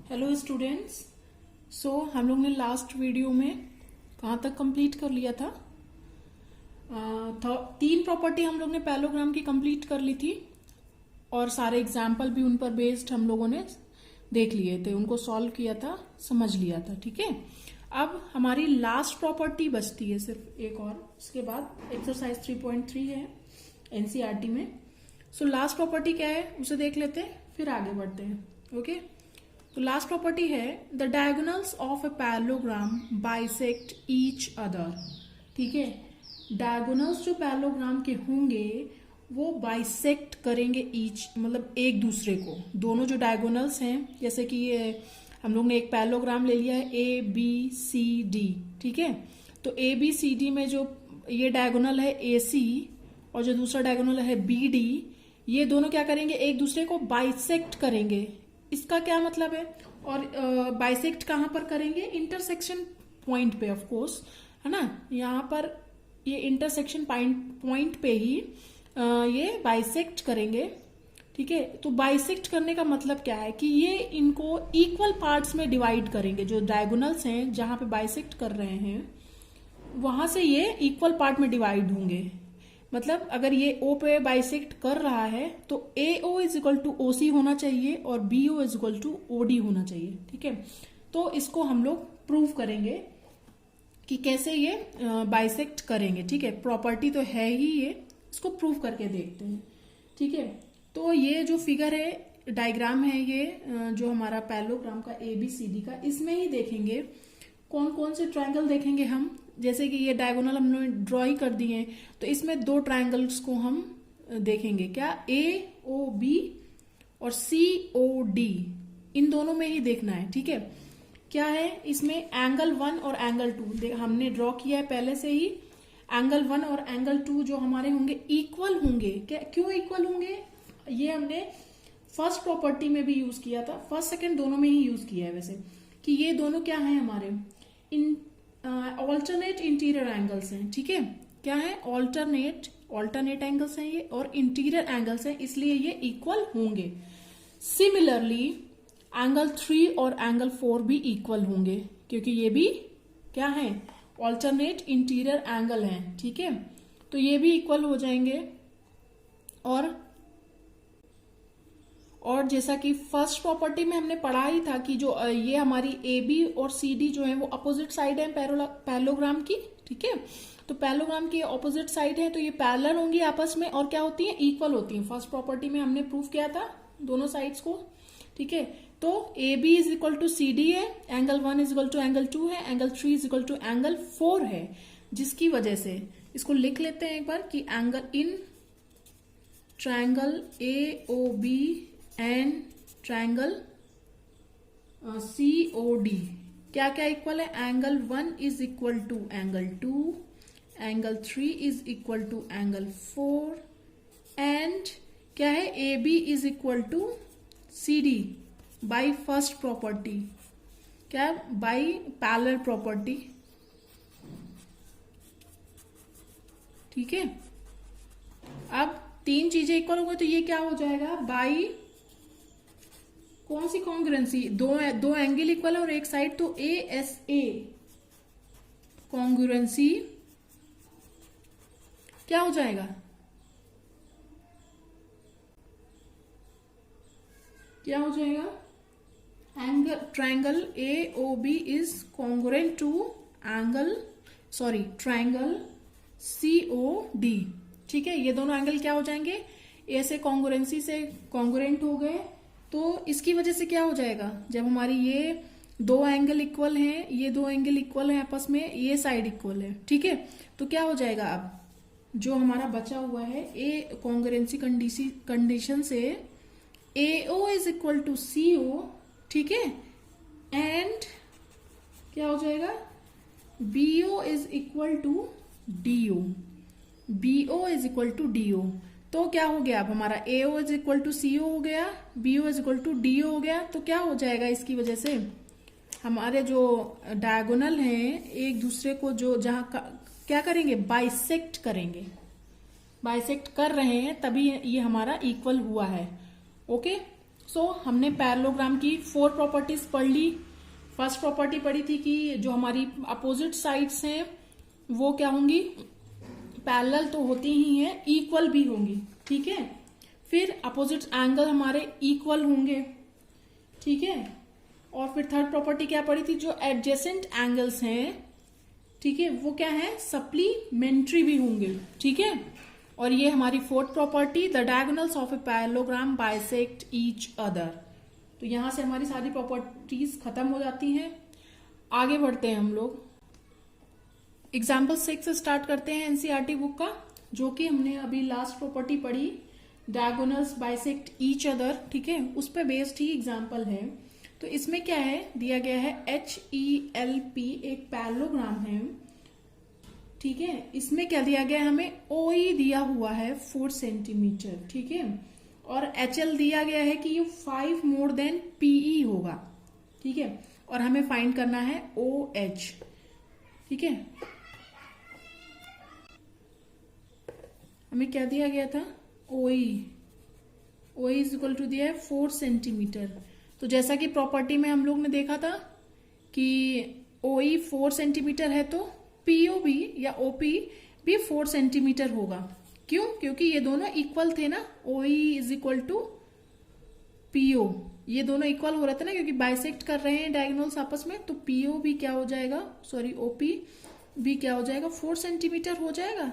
Hello students. हम लोग ने लास्ट वीडियो में कहाँ तक कंप्लीट कर लिया था? 3 प्रॉपर्टी हम लोग ने पैरेललोग्राम की कंप्लीट कर ली थी और सारे एग्जाम्पल भी उन पर बेस्ड हम लोगों ने देख लिए थे, उनको सॉल्व किया था, समझ लिया था। ठीक है, अब हमारी लास्ट प्रॉपर्टी बचती है सिर्फ एक और, उसके बाद एक्सरसाइज 3.3 है एनसीईआरटी में। लास्ट प्रॉपर्टी क्या है उसे देख लेते हैं, फिर आगे बढ़ते हैं। ओके, तो लास्ट प्रॉपर्टी है the diagonals of a parallelogram bisect each other. ठीक है, डायगोनल्स जो पैरेललोग्राम के होंगे वो बाइसेक्ट करेंगे ईच, मतलब एक दूसरे को। दोनों जो डायगोनल्स हैं, जैसे कि ये हम लोग ने एक पैरेललोग्राम ले लिया है ए बी सी डी। ठीक है, तो ए बी सी डी में जो ये डायगोनल है ए सी और जो दूसरा डायगोनल है बी डी, ये दोनों क्या करेंगे, एक दूसरे को बाइसेक्ट करेंगे। इसका क्या मतलब है? और बाइसेक्ट कहां पर करेंगे? इंटरसेक्शन पॉइंट पे, ऑफ कोर्स, है ना। यहां पर ये इंटरसेक्शन पॉइंट पे ही ये बाइसेक्ट करेंगे। ठीक है, तो बाइसेक्ट करने का मतलब क्या है कि ये इनको इक्वल पार्ट्स में डिवाइड करेंगे। जो डायगोनल्स हैं जहां पे बाइसेक्ट कर रहे हैं वहां से ये इक्वल पार्ट में डिवाइड होंगे। मतलब अगर ये O पे बाइसेक्ट कर रहा है तो AO is equal to OC होना चाहिए और BO is equal to OD होना चाहिए। ठीक है, तो इसको हम लोग प्रूव करेंगे कि कैसे ये बाइसेक्ट करेंगे। ठीक है, प्रॉपर्टी तो है ही ये, इसको प्रूव करके देखते हैं। ठीक है, तो ये जो फिगर है, डायग्राम है, ये जो हमारा पैरेललोग्राम का ABCD का, इसमें ही देखेंगे कौन कौन से ट्रायंगल देखेंगे हम। जैसे कि ये डायगोनल हमने ड्रॉ ही कर दिए हैं, तो इसमें 2 ट्रायंगल्स को हम देखेंगे। क्या? AOB और COD, इन दोनों में ही देखना है। ठीक है, क्या है इसमें? एंगल 1 और एंगल 2 हमने ड्रॉ किया है पहले से ही। एंगल 1 और एंगल 2 जो हमारे होंगे इक्वल होंगे। क्या, क्यों इक्वल होंगे? ये हमने फर्स्ट प्रॉपर्टी में भी यूज किया था, फर्स्ट सेकेंड दोनों में ही यूज किया है वैसे, कि ये दोनों क्या है हमारे ऑल्टरनेट इंटीरियर एंगल्स हैं। ठीक है, क्या है? ऑल्टरनेट एंगल्स हैं ये और इंटीरियर एंगल्स हैं, इसलिए ये इक्वल होंगे। सिमिलरली एंगल 3 और एंगल 4 भी इक्वल होंगे, क्योंकि ये भी क्या है? ऑल्टरनेट इंटीरियर एंगल हैं। ठीक है, तो ये भी इक्वल हो जाएंगे। और जैसा कि फर्स्ट प्रॉपर्टी में हमने पढ़ा ही था कि जो ये हमारी AB और CD जो है वो अपोजिट साइड है पैरेललोग्राम की। ठीक है, तो पैरेललोग्राम की अपोजिट साइड है, तो ये पैरेलल होंगी आपस में और क्या होती है? इक्वल होती है। फर्स्ट प्रॉपर्टी में हमने प्रूव किया था दोनों साइड्स को। ठीक है, तो AB is equal to CD है, angle 1 is equal to angle 2 है, angle 3 is equal to angle 4 है, जिसकी वजह से इसको लिख लेते हैं एक बार कि angle in triangle AOB and triangle COD क्या क्या इक्वल है? Angle 1 is equal to angle 2, angle 3 is equal to angle 4 and क्या है? AB is equal to CD by first property. क्या? By parallel property. ठीक है, अब 3 चीजें इक्वल हो गई तो ये क्या हो जाएगा? बाई कौन सी कॉन्ग्रुएंसी? दो एंगल इक्वल है और एक साइड, तो ASA कॉन्ग्रुएंसी क्या हो जाएगा? क्या हो जाएगा? Angle triangle AOB is congruent to triangle COD। ठीक है, ये दोनों एंगल क्या हो जाएंगे? ऐसे कॉन्ग्रुएंसी से कॉन्ग्रुएंट हो गए, तो इसकी वजह से क्या हो जाएगा? जब हमारी ये 2 एंगल इक्वल हैं, ये 2 एंगल इक्वल हैं आपस में, ये साइड इक्वल है। ठीक है, तो क्या हो जाएगा? अब जो हमारा बचा हुआ है ए कॉन्ग्रुएंसी कंडीशन से AO is equal to CO। ठीक है, एंड क्या हो जाएगा? BO is equal to DO। BO is equal to DO, तो क्या हो गया? अब हमारा AO is equal to CO हो गया, BO is equal to DO हो गया। तो क्या हो जाएगा? इसकी वजह से हमारे जो डायगोनल हैं एक दूसरे को जो जहां क्या करेंगे? बाइसेक्ट करेंगे। बाइसेक्ट कर रहे हैं तभी ये हमारा इक्वल हुआ है। ओके, हमने पैरेललोग्राम की 4 प्रॉपर्टीज पढ़ ली। फर्स्ट प्रॉपर्टी पढ़ी थी कि जो हमारी अपोजिट साइड्स हैं वो क्या होंगी, पैरेलल तो होती ही हैं, इक्वल भी होंगी, ठीक है। फिर अपोजिट एंगल हमारे इक्वल होंगे, ठीक है। और फिर थर्ड प्रॉपर्टी क्या पढ़ी थी, जो एडजेसेंट एंगल्स हैं, ठीक है, वो क्या है, सप्लीमेंट्री भी होंगे, ठीक है। और ये हमारी fourth property, the diagonals of a parallelogram bisect each other. तो यहां से हमारी सारी प्रॉपर्टीज खत्म हो जाती हैं। आगे बढ़ते हैं हम लोग, एग्जाम्पल 6 से स्टार्ट करते हैं एनसीईआरटी बुक का, जो कि हमने अभी लास्ट प्रॉपर्टी पढ़ी, डायगोनल्स बाइसेक्ट ईच अदर, ठीक है, उस पर बेस्ड ही एग्जाम्पल है। तो इसमें क्या है, दिया गया है HELP एक पैरेललोग्राम है, ठीक है। इसमें क्या दिया गया है, हमें OE दिया हुआ है 4 सेंटीमीटर, ठीक है। और HL दिया गया है कि ये 5 मोर देन PE होगा, ठीक है। और हमें फाइंड करना है OH, ठीक है। हमें क्या दिया गया था, OE इज इक्वल टू दिया है 4 सेंटीमीटर। तो जैसा कि प्रॉपर्टी में हम लोग ने देखा था कि OE 4 सेंटीमीटर है तो PO भी या OP भी 4 सेंटीमीटर होगा। क्यों, क्योंकि ये दोनों इक्वल थे ना, OE is equal to PO, ये दोनों इक्वल हो रहे थे ना, क्योंकि बाइसेक्ट कर रहे हैं डायगोनल्स आपस में। तो PO भी क्या हो जाएगा, सॉरी OP भी क्या हो जाएगा, 4 सेंटीमीटर हो जाएगा,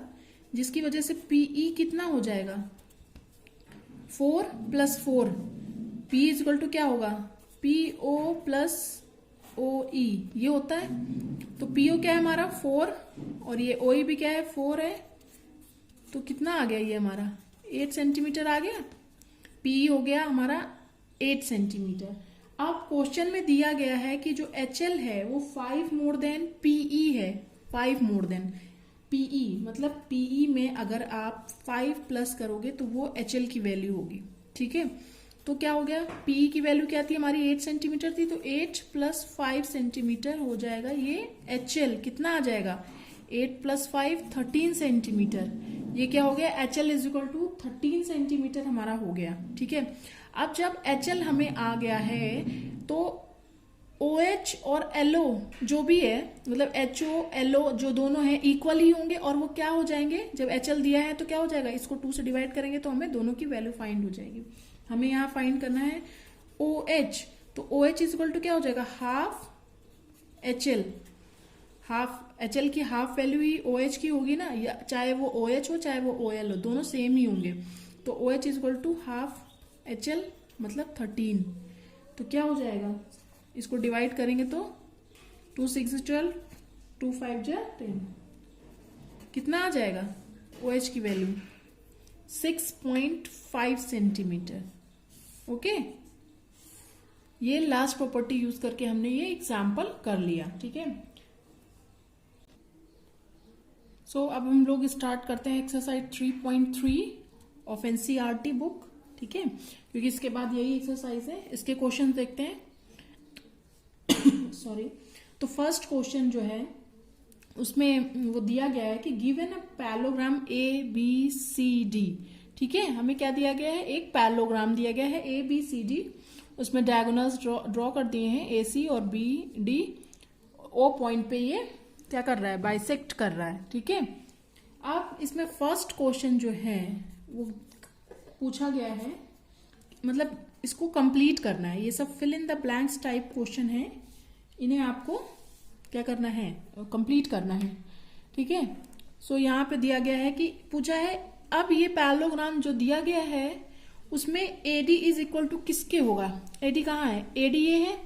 जिसकी वजह से PE कितना हो जाएगा, 4 + 4, P इज इक्वल टू क्या होगा, PO + OE, ये होता है। तो PO क्या है हमारा 4, और ये OE भी क्या है 4 है, तो कितना आ गया ये हमारा 8 सेंटीमीटर आ गया। PE हो गया हमारा 8 सेंटीमीटर। अब क्वेश्चन में दिया गया है कि जो HL है वो 5 मोर देन PE है, 5 मोर देन PE, मतलब PE में अगर आप 5 प्लस करोगे तो वो HL की वैल्यू होगी, ठीक है। तो क्या हो गया, PE की वैल्यू क्या थी हमारी, 8 सेंटीमीटर थी, तो 8 + 5 सेंटीमीटर हो जाएगा ये HL। कितना आ जाएगा, 8 + 5 13 सेंटीमीटर। ये क्या हो गया, HL is equal to 13 centimetre हमारा हो गया, ठीक है। अब जब HL हमें आ गया है तो OH और LO जो भी है, मतलब HO LO जो दोनों हैं इक्वल ही होंगे, और वो क्या हो जाएंगे, जब HL दिया है तो क्या हो जाएगा, इसको 2 से डिवाइड करेंगे तो हमें दोनों की वैल्यू फाइंड हो जाएगी। हमें यहाँ फाइंड करना है OH, तो OH इज इक्वल टू क्या हो जाएगा, हाफ HL, हाफ HL की हाफ वैल्यू ही OH की होगी ना, या चाहे वो OH हो चाहे वो OL हो, दोनों सेम ही होंगे। तो OH is equal to half HL, मतलब 13। तो क्या हो जाएगा, इसको डिवाइड करेंगे तो 2 × 6 = 12, 2 × 5 = 10, कितना आ जाएगा OH की वैल्यू 6.5 सेंटीमीटर। ओके, ये लास्ट प्रॉपर्टी यूज करके हमने ये एग्जाम्पल कर लिया, ठीक है। सो अब हम लोग स्टार्ट करते हैं एक्सरसाइज 3.3 ऑफ एनसीईआरटी बुक, ठीक है, क्योंकि इसके बाद यही एक्सरसाइज है। इसके क्वेश्चन देखते हैं सॉरी। तो फर्स्ट क्वेश्चन जो है उसमें वो दिया गया है कि गिवन अ पैरेललोग्राम ABCD, ठीक है। हमें क्या दिया गया है, एक पैरेललोग्राम दिया गया है ABCD, उसमें डायगोनल्स ड्रॉ कर दिए हैं AC और BD। O पॉइंट पे ये क्या कर रहा है, बाइसेक्ट कर रहा है, ठीक है। अब इसमें फर्स्ट क्वेश्चन जो है वो पूछा गया है, मतलब इसको कंप्लीट करना है। ये सब fill in the blanks type question है, इन्हें आपको क्या करना है, कंप्लीट करना है, ठीक है। सो यहाँ पे दिया गया है कि पूछा है, अब ये पैरेललोग्राम जो दिया गया है उसमें AD इज इक्वल टू किसके होगा, AD कहाँ है, AD ये है,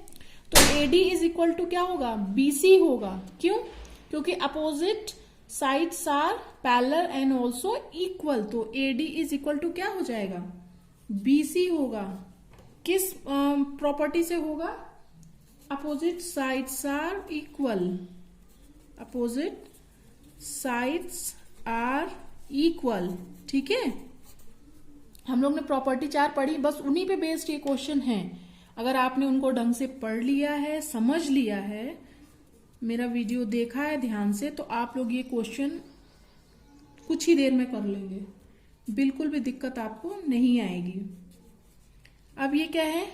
तो AD इज इक्वल टू क्या होगा, BC होगा। क्यों, क्योंकि opposite sides are parallel and also equal, तो AD इज इक्वल टू क्या हो जाएगा, BC होगा। किस प्रॉपर्टी से होगा, opposite sides are equal, opposite sides are equal, ठीक है। हम लोग ने प्रॉपर्टी 4 पढ़ी, बस उन्हीं पे बेस्ड ये क्वेश्चन है। अगर आपने उनको ढंग से पढ़ लिया है, समझ लिया है, मेरा वीडियो देखा है ध्यान से, तो आप लोग ये क्वेश्चन कुछ ही देर में कर लेंगे, बिल्कुल भी दिक्कत आपको नहीं आएगी। अब ये क्या है,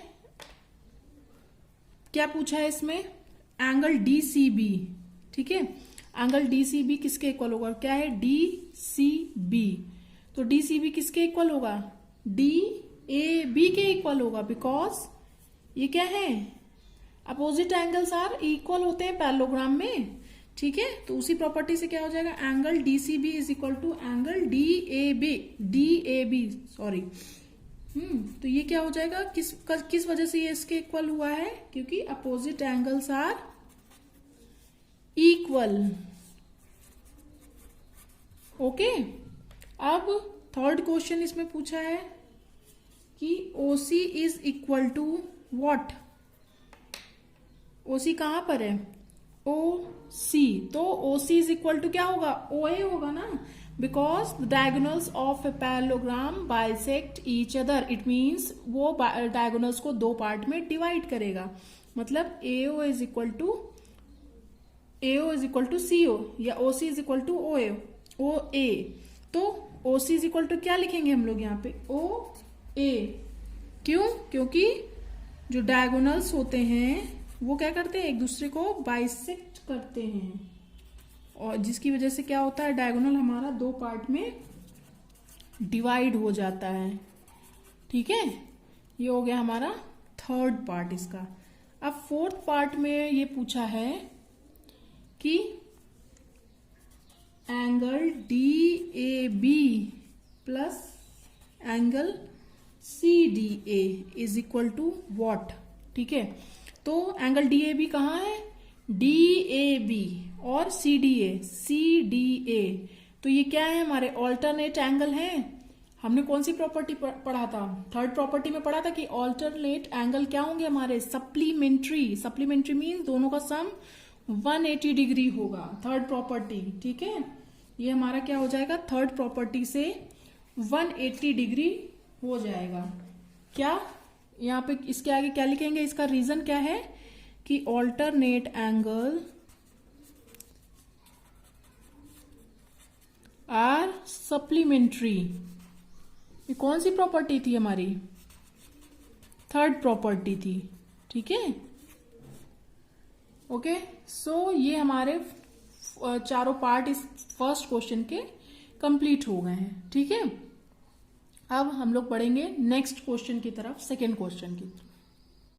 क्या पूछा है इसमें, एंगल DCB, ठीक है। एंगल DCB किसके इक्वल होगा, क्या है DCB, तो DCB किसके इक्वल होगा, DAB के इक्वल होगा, बिकॉज ये क्या है, अपोजिट एंगल्स आर इक्वल होते हैं पैरेललोग्राम में, ठीक है। तो उसी प्रॉपर्टी से क्या हो जाएगा, angle DCB is equal to angle DAB sorry. तो ये क्या हो जाएगा, किस वजह से ये इसके इक्वल हुआ है, क्योंकि opposite angles are equal. Okay, अब थर्ड क्वेश्चन इसमें पूछा है कि OC is equal to what, OC कहां पर है, OC, तो OC इज इक्वल टू क्या होगा, OA होगा ना, because the diagonals of a parallelogram bisect each other, it means वो डायगोनल्स को दो पार्ट में डिवाइड करेगा, मतलब AO is equal to CO या OC is equal to OA, तो OC इज इक्वल टू क्या लिखेंगे हम लोग यहाँ पे, OA, क्यों, क्योंकि जो डायगोनल्स होते हैं वो क्या करते हैं, एक दूसरे को बाइसेक्ट करते हैं, और जिसकी वजह से क्या होता है, डायगोनल हमारा दो पार्ट में डिवाइड हो जाता है, ठीक है। ये हो गया हमारा थर्ड पार्ट इसका। अब फोर्थ पार्ट में ये पूछा है कि angle DAB plus angle CDA is equal to what, ठीक है। तो एंगल DAB कहाँ है, DAB, और CDA, तो ये क्या है, हमारे ऑल्टरनेट एंगल हैं। हमने कौन सी प्रॉपर्टी पढ़ा था, थर्ड प्रॉपर्टी में पढ़ा था कि ऑल्टरनेट एंगल क्या होंगे हमारे, सप्लीमेंट्री मीन दोनों का सम 180 डिग्री होगा, थर्ड प्रॉपर्टी, ठीक है। ये हमारा क्या हो जाएगा, थर्ड प्रॉपर्टी से 180 डिग्री हो जाएगा। क्या यहाँ पे इसके आगे क्या लिखेंगे, इसका रीजन क्या है कि ऑल्टरनेट एंगल आर सप्लीमेंट्री, ये कौन सी प्रॉपर्टी थी हमारी, थर्ड प्रॉपर्टी थी, ठीक है। ओके, सो ये हमारे चारों पार्ट इस फर्स्ट क्वेश्चन के कंप्लीट हो गए हैं, ठीक है। अब हम लोग पढ़ेंगे नेक्स्ट क्वेश्चन की तरफ, सेकेंड क्वेश्चन की।